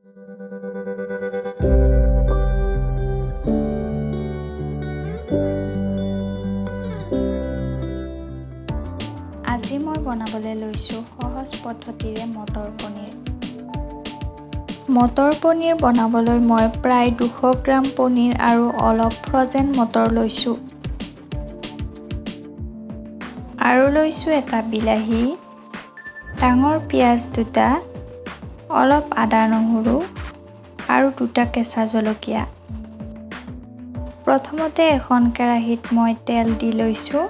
আজি মই বনাবলৈ লৈছোঁ সহজ পদ্ধতিৰে মটৰ পনীৰ। মটৰ পনীৰ বনাবলৈ মই প্ৰায় 200 গ্ৰাম পনীৰ আৰু অলপ ফ্ৰ'জেন মটৰ লৈছোঁ। আৰু লৈছোঁ এটা বিলাহী, ডাঙৰ পিঁয়াজ দুটা, অলপ আদা নহৰু আৰু 2টা কেঁচা জলকীয়া। প্ৰথমতে এখন কেৰাহীত মই তেল দি লৈছোঁ।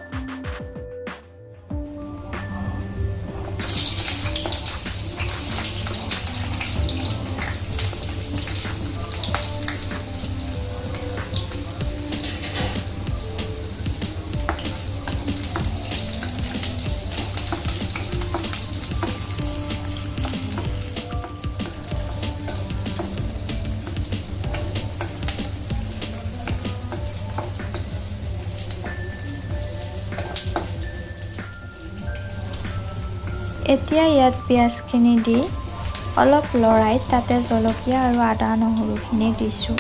এতিয়া ইয়াত পিঁয়াজখিনি দি অলপ লৰাই তাতে জলকীয়া আৰু আদা নহৰুখিনি দিছোঁ।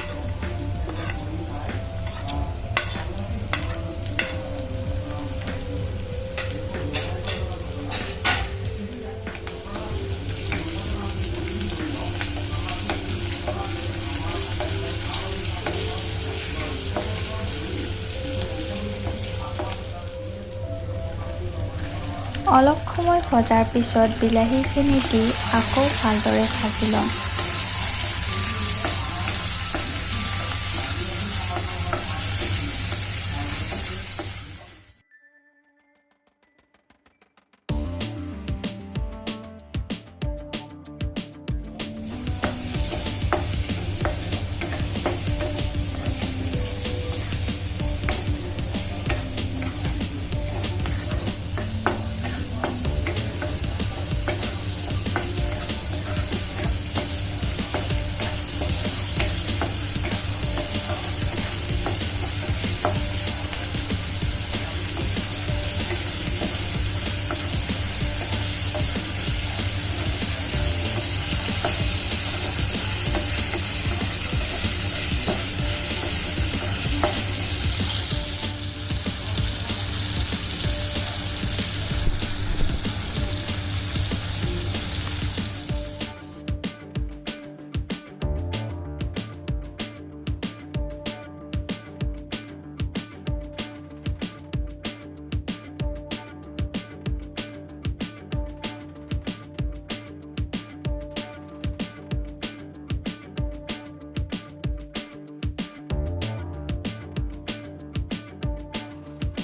অলপ সময় ভজাৰ পিছত বিলাহীখিনি দি আকৌ ভালদৰে ভাজি ল'ম।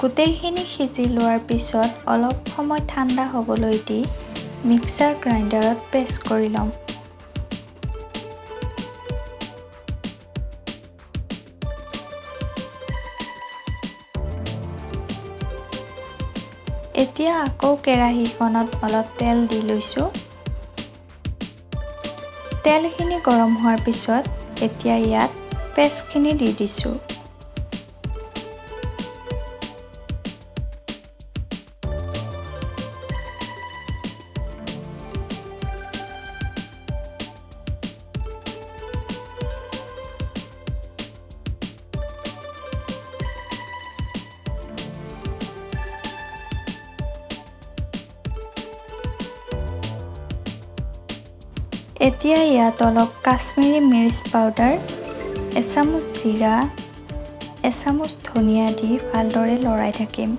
গোটেইখিনি সিজি লোৱাৰ পিছত অলপ সময় ঠাণ্ডা হ'বলৈ দি মিক্সাৰ গ্ৰাইণ্ডাৰত পেষ্ট কৰি ল'ম। এতিয়া আকৌ কেৰাহীখনত অলপ তেল দি লৈছোঁ। তেলখিনি গৰম হোৱাৰ পিছত এতিয়া ইয়াত পেষ্টখিনি দি দিছোঁ। এতিয়া ইয়াত অলপ কাশ্মীৰী মিৰ্চ পাউডাৰ, এচামুচ জিৰা, এচামুচ ধনিয়া দি ভালদৰে লৰাই থাকিম।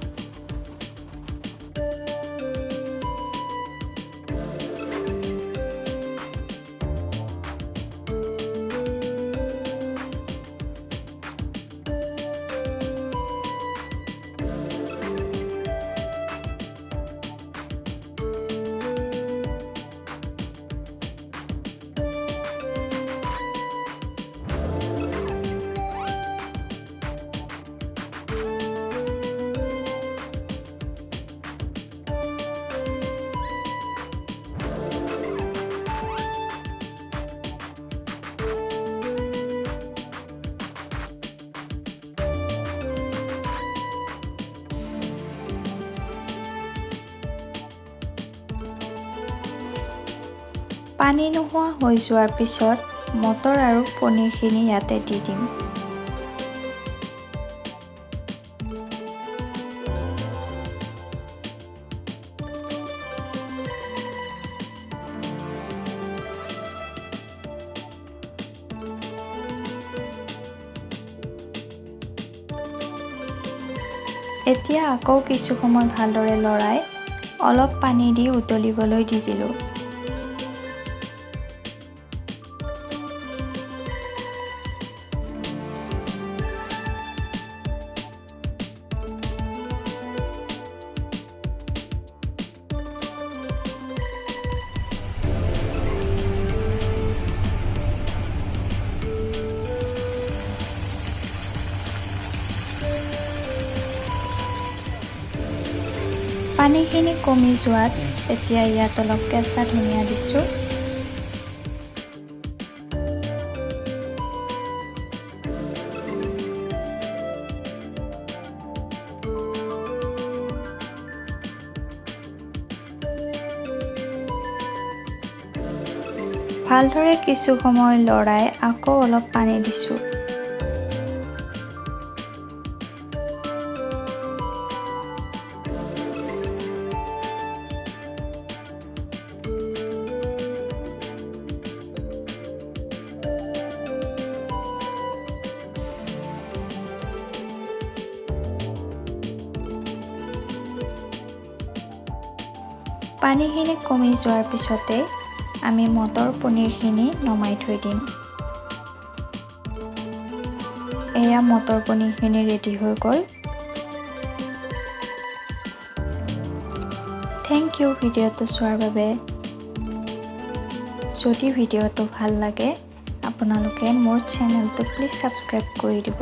পানী নোহোৱা হৈ যোৱাৰ পিছত মটৰ আৰু পনীৰখিনি ইয়াতে দি দিম। এতিয়া আকৌ কিছু সময় ভালদৰে লৰাই অলপ পানী দি উতলিবলৈ দি দিলোঁ। পানীখিনি কমি যোৱাত এতিয়া ইয়াত অলপ কেঁচা ধনিয়া দিছোঁ। ভালদৰে কিছু সময় লৰাই আকৌ অলপ পানী দিছোঁ। পানীখিনি কমি যোৱাৰ পিছতে আমি মটৰ পনীৰখিনি নমাই থৈ দিম। এয়া মটৰ পনীৰখিনি ৰেডি হৈ গ'ল। থেংক ইউ ভিডিঅ'টো চোৱাৰ বাবে। যদি ভিডিঅ'টো ভাল লাগে আপোনালোকে মোৰ চেনেলটো প্লিজ ছাবস্ক্ৰাইব কৰি দিব।